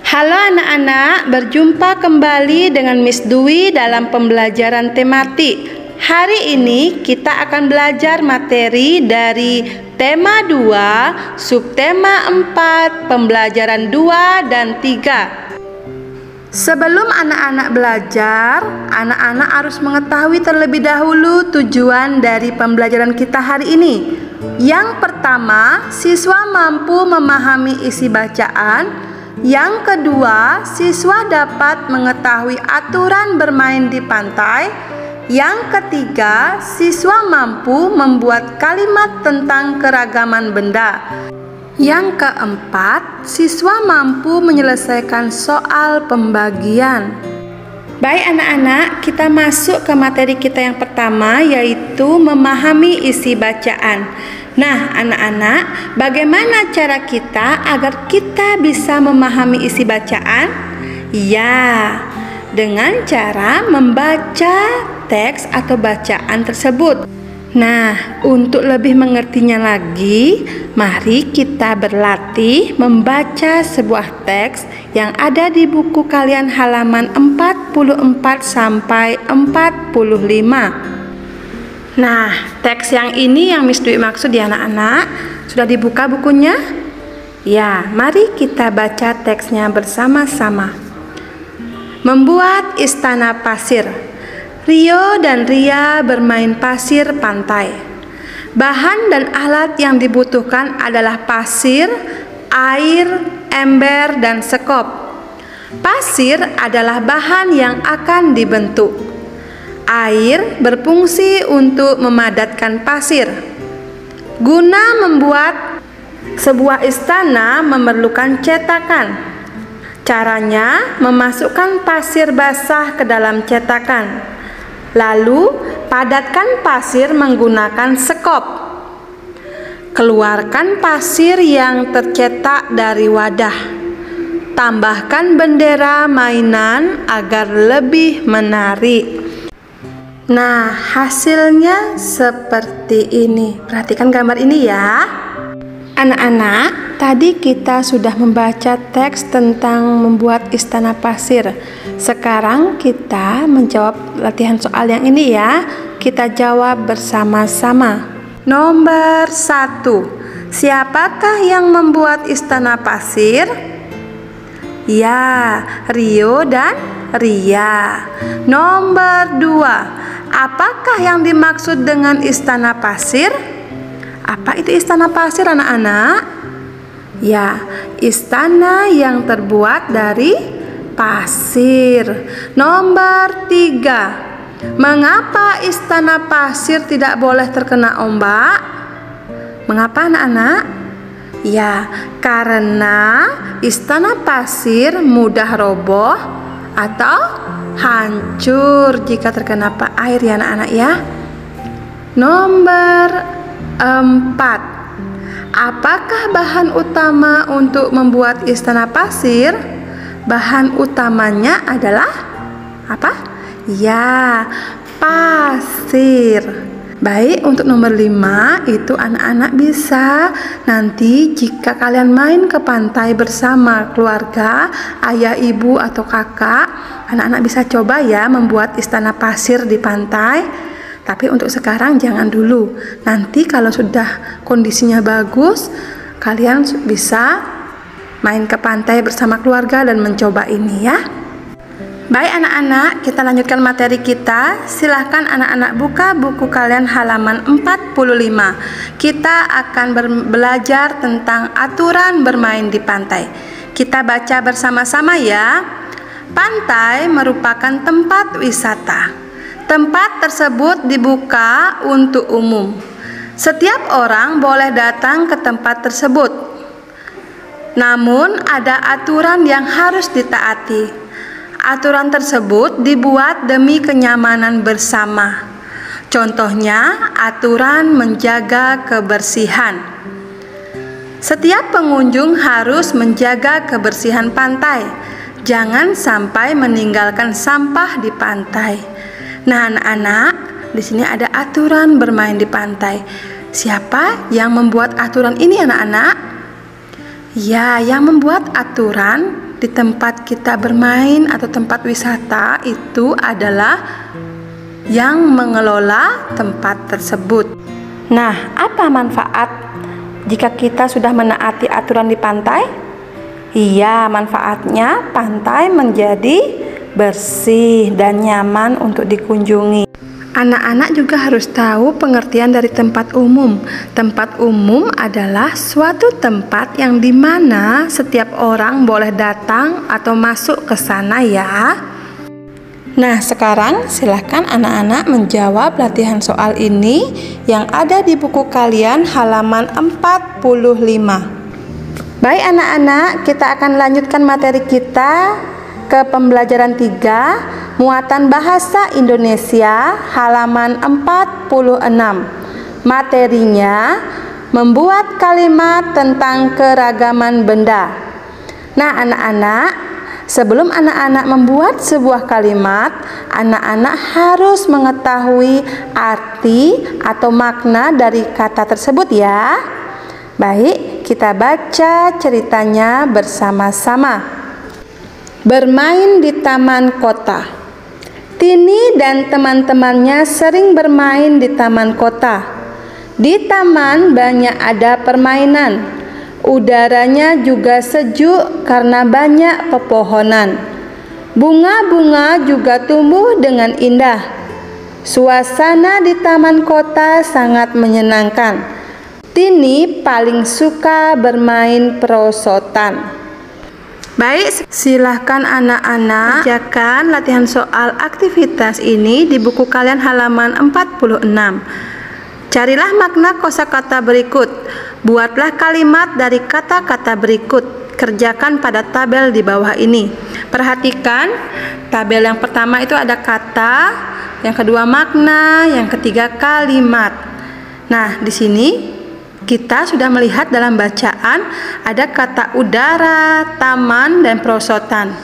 Halo anak-anak, berjumpa kembali dengan Miss Dwi dalam pembelajaran tematik. Hari ini kita akan belajar materi dari tema 2, subtema 4, pembelajaran 2 dan 3. Sebelum anak-anak belajar, anak-anak harus mengetahui terlebih dahulu tujuan dari pembelajaran kita hari ini. Yang pertama, siswa mampu memahami isi bacaan. Yang kedua, siswa dapat mengetahui aturan bermain di pantai. Yang ketiga, siswa mampu membuat kalimat tentang keragaman benda. Yang keempat, siswa mampu menyelesaikan soal pembagian. Baik anak-anak, kita masuk ke materi kita yang pertama, yaitu memahami isi bacaan. Nah anak-anak, bagaimana cara kita agar kita bisa memahami isi bacaan? Ya, dengan cara membaca teks atau bacaan tersebut. Nah, untuk lebih mengertinya lagi, mari kita berlatih membaca sebuah teks yang ada di buku kalian halaman 44 sampai 45. Nah, teks yang ini yang Miss Dwi maksud ya anak-anak. Sudah dibuka bukunya? Ya, mari kita baca teksnya bersama-sama. Membuat istana pasir. Rio dan Ria bermain pasir pantai. Bahan dan alat yang dibutuhkan adalah pasir, air, ember, dan sekop. Pasir adalah bahan yang akan dibentuk. Air berfungsi untuk memadatkan pasir. Guna membuat sebuah istana memerlukan cetakan. Caranya memasukkan pasir basah ke dalam cetakan. Lalu padatkan pasir menggunakan sekop. Keluarkan pasir yang tercetak dari wadah. Tambahkan bendera mainan agar lebih menarik. Nah, hasilnya seperti ini. Perhatikan gambar ini ya. Anak-anak, tadi kita sudah membaca teks tentang membuat istana pasir. Sekarang kita menjawab latihan soal yang ini ya. Kita jawab bersama-sama. Nomor 1. Siapakah yang membuat istana pasir? Ya, Rio dan Ria. Nomor 2. Apakah yang dimaksud dengan istana pasir? Apa itu istana pasir anak-anak? Ya, istana yang terbuat dari pasir. Nomor 3. Mengapa istana pasir tidak boleh terkena ombak? Mengapa anak-anak? Ya, karena istana pasir mudah roboh atau hancur jika terkena air ya anak-anak ya. Nomor 4. Apakah bahan utama untuk membuat istana pasir? Bahan utamanya adalah apa? Ya, pasir. Baik, untuk nomor 5 itu anak-anak bisa nanti jika kalian main ke pantai bersama keluarga, ayah, ibu, atau kakak, anak-anak bisa coba ya membuat istana pasir di pantai. Tapi untuk sekarang jangan dulu. Nanti kalau sudah kondisinya bagus, kalian bisa main ke pantai bersama keluarga dan mencoba ini ya. Baik anak-anak, kita lanjutkan materi kita. Silahkan anak-anak buka buku kalian halaman 45. Kita akan belajar tentang aturan bermain di pantai. Kita baca bersama-sama ya. Pantai merupakan tempat wisata. Tempat tersebut dibuka untuk umum. Setiap orang boleh datang ke tempat tersebut. Namun ada aturan yang harus ditaati. Aturan tersebut dibuat demi kenyamanan bersama. Contohnya, aturan menjaga kebersihan. Setiap pengunjung harus menjaga kebersihan pantai. Jangan sampai meninggalkan sampah di pantai. Nah, anak-anak, di sini ada aturan bermain di pantai. Siapa yang membuat aturan ini, anak-anak? Ya, yang membuat aturan di tempat kita bermain atau tempat wisata itu adalah yang mengelola tempat tersebut. Nah, apa manfaat jika kita sudah menaati aturan di pantai? Iya, manfaatnya pantai menjadi bersih dan nyaman untuk dikunjungi. Anak-anak juga harus tahu pengertian dari tempat umum. Tempat umum adalah suatu tempat yang dimana setiap orang boleh datang atau masuk ke sana ya. Nah, sekarang silahkan anak-anak menjawab latihan soal ini yang ada di buku kalian halaman 45. Baik anak-anak, kita akan lanjutkan materi kita ke pembelajaran 3, muatan bahasa Indonesia halaman 46. Materinya membuat kalimat tentang keragaman benda. Nah anak-anak, sebelum anak-anak membuat sebuah kalimat, anak-anak harus mengetahui arti atau makna dari kata tersebut ya. Baik, kita baca ceritanya bersama-sama. Bermain di taman kota. Tini dan teman-temannya sering bermain di taman kota. Di taman banyak ada permainan. Udaranya juga sejuk karena banyak pepohonan. Bunga-bunga juga tumbuh dengan indah. Suasana di taman kota sangat menyenangkan. Tini paling suka bermain perosotan. Baik, silahkan anak-anak kerjakan latihan soal aktivitas ini di buku kalian halaman 46. Carilah makna kosakata berikut. Buatlah kalimat dari kata-kata berikut. Kerjakan pada tabel di bawah ini. Perhatikan, tabel yang pertama itu ada kata, yang kedua makna, yang ketiga kalimat. Nah, di sini kita sudah melihat dalam bacaan ada kata udara, taman, dan perosotan.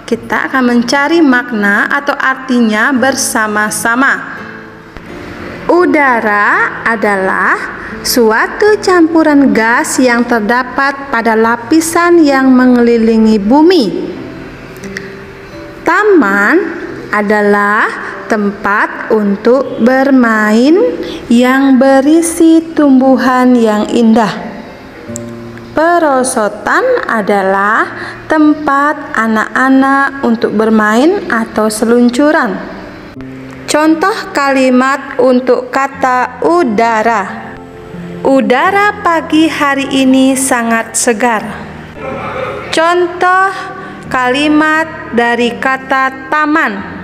Kita akan mencari makna atau artinya bersama-sama. Udara adalah suatu campuran gas yang terdapat pada lapisan yang mengelilingi bumi. Taman adalah tempat untuk bermain yang berisi tumbuhan yang indah. Perosotan adalah tempat anak-anak untuk bermain atau seluncuran. Contoh kalimat untuk kata udara. Udara pagi hari ini sangat segar. Contoh kalimat dari kata taman.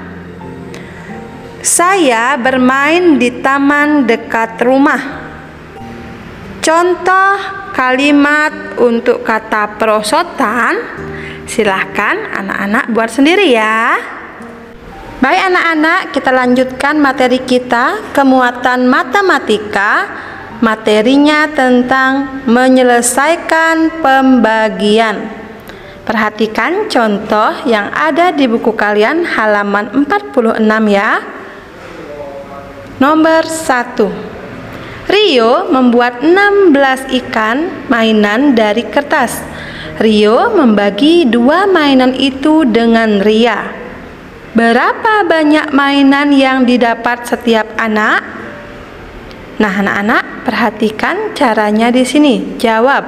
Saya bermain di taman dekat rumah. Contoh kalimat untuk kata perosotan, silahkan anak-anak buat sendiri ya. Baik anak-anak, kita lanjutkan materi kita, kemuatan matematika. Materinya tentang menyelesaikan pembagian. Perhatikan contoh yang ada di buku kalian halaman 46 ya. Nomor 1. Rio membuat 16 ikan mainan dari kertas. Rio membagi 2 mainan itu dengan Ria. Berapa banyak mainan yang didapat setiap anak? Nah, anak-anak perhatikan caranya di sini. Jawab.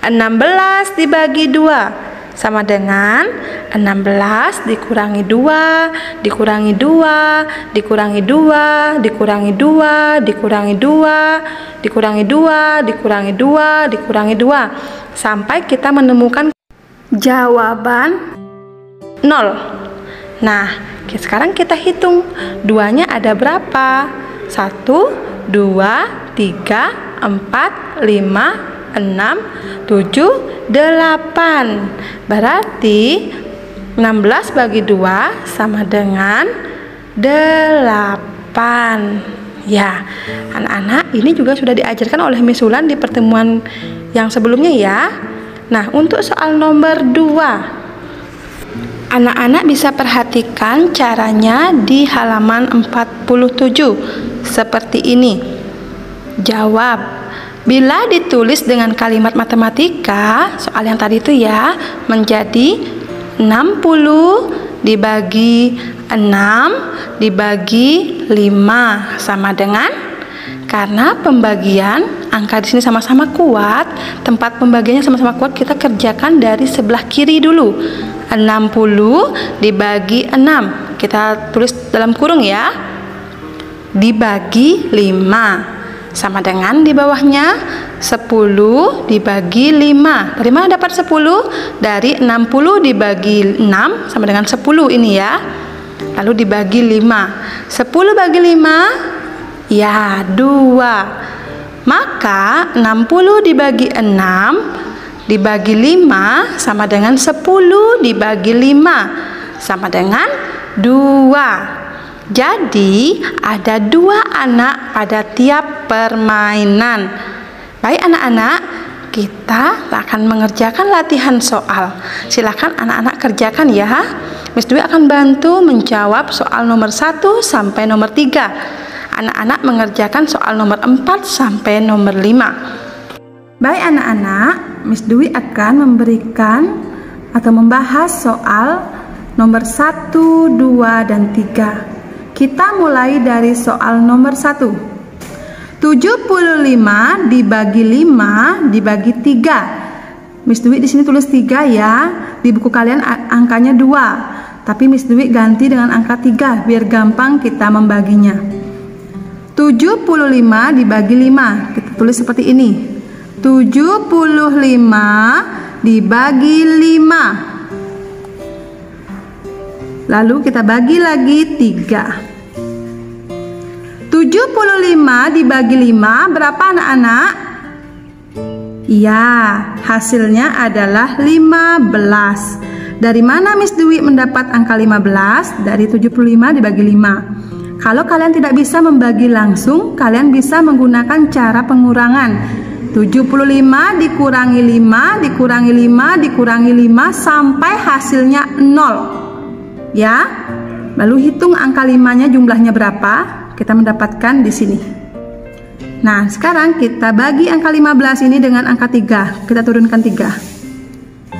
16 dibagi 2 sama dengan 16 dikurangi 2, dikurangi 2, dikurangi 2, dikurangi 2, dikurangi 2, dikurangi 2, dikurangi 2, dikurangi 2 sampai kita menemukan jawaban 0. Nah, sekarang kita hitung 2-nya ada berapa? 1, 2, 3, 4, 5, 6, 7, 8. Berarti 16 bagi 2 sama dengan 8. Ya, anak-anak ini juga sudah diajarkan oleh Miss Wulan di pertemuan yang sebelumnya ya. Nah, untuk soal nomor 2, anak-anak bisa perhatikan caranya di halaman 47 seperti ini. Jawab. Bila ditulis dengan kalimat matematika, soal yang tadi itu ya, menjadi 60 dibagi 6 dibagi 5 sama dengan, karena pembagian angka di sini sama-sama kuat, tempat pembagiannya sama-sama kuat, kita kerjakan dari sebelah kiri dulu. 60 dibagi 6, kita tulis dalam kurung ya, dibagi 5 sama dengan di bawahnya 10 dibagi 5. Dari mana dapat 10? Dari 60 dibagi 6 sama dengan 10 ini ya. Lalu dibagi 5. 10 bagi 5 ya 2. Maka 60 dibagi 6 dibagi 5 sama dengan 10 dibagi 5 sama dengan 2. Jadi ada 2 anak pada tiap permainan. Baik anak-anak, kita akan mengerjakan latihan soal. Silakan anak-anak kerjakan ya. Miss Dwi akan bantu menjawab soal nomor 1 sampai nomor 3. Anak-anak mengerjakan soal nomor 4 sampai nomor 5. Baik anak-anak, Miss Dwi akan memberikan atau membahas soal nomor 1, 2, dan 3. Kita mulai dari soal nomor 1. 75 dibagi 5 dibagi 3. Miss Dwi di sini tulis 3 ya. Di buku kalian angkanya 2. Tapi Miss Dwi ganti dengan angka 3 biar gampang kita membaginya. 75 dibagi 5. Kita tulis seperti ini. 75 dibagi 5. Lalu kita bagi lagi 3. 75 dibagi 5 berapa anak-anak? Ya, hasilnya adalah 15. Dari mana Miss Dwi mendapat angka 15? Dari 75 dibagi 5. Kalau kalian tidak bisa membagi langsung, kalian bisa menggunakan cara pengurangan. 75 dikurangi 5 dikurangi 5 dikurangi 5 sampai hasilnya 0. Ya, lalu hitung angka 5-nya jumlahnya berapa, kita mendapatkan di sini. Nah, sekarang kita bagi angka 15 ini dengan angka 3. Kita turunkan 3.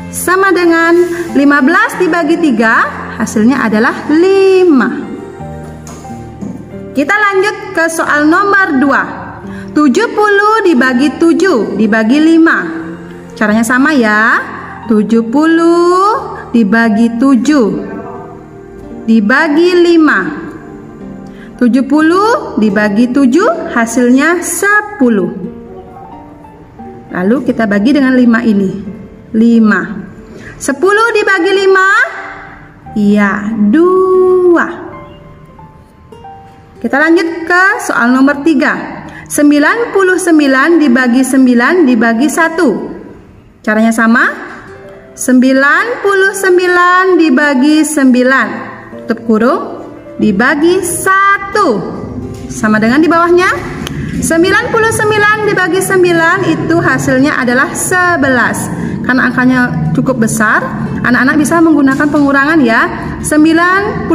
Sama dengan 15 dibagi 3, hasilnya adalah 5. Kita lanjut ke soal nomor 2. 70 dibagi 7 dibagi 5. Caranya sama ya. 70 dibagi 7 dibagi 5. 70 dibagi 7 hasilnya 10. Lalu kita bagi dengan 5 ini. 5. 10 dibagi 5 ya 2. Kita lanjut ke soal nomor 3. 99 dibagi 9 dibagi 1. Caranya sama. 99 dibagi 9 tutup kurung dibagi 1 sama dengan di bawahnya 99 dibagi 9 itu hasilnya adalah 11. Karena angkanya cukup besar, anak-anak bisa menggunakan pengurangan ya. 99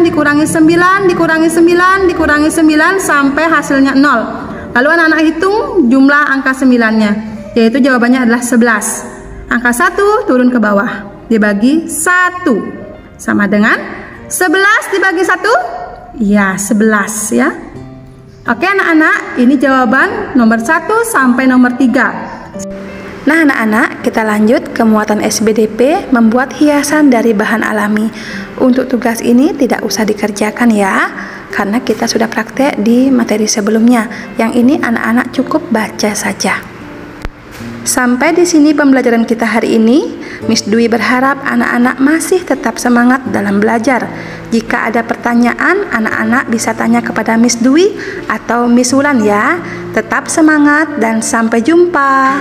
dikurangi 9 dikurangi 9 dikurangi 9 sampai hasilnya 0. Lalu anak-anak hitung jumlah angka 9-nya, yaitu jawabannya adalah 11. Angka 1 turun ke bawah dibagi 1 sama dengan 11 dibagi 1 ya 11 ya. Oke anak-anak, ini jawaban nomor 1 sampai nomor 3. Nah anak-anak, kita lanjut ke muatan SBDP membuat hiasan dari bahan alami. Untuk tugas ini tidak usah dikerjakan ya, karena kita sudah praktek di materi sebelumnya. Yang ini anak-anak cukup baca saja. Sampai di sini pembelajaran kita hari ini. Miss Dwi berharap anak-anak masih tetap semangat dalam belajar. Jika ada pertanyaan, anak-anak bisa tanya kepada Miss Dwi atau Miss Wulan ya. Tetap semangat dan sampai jumpa.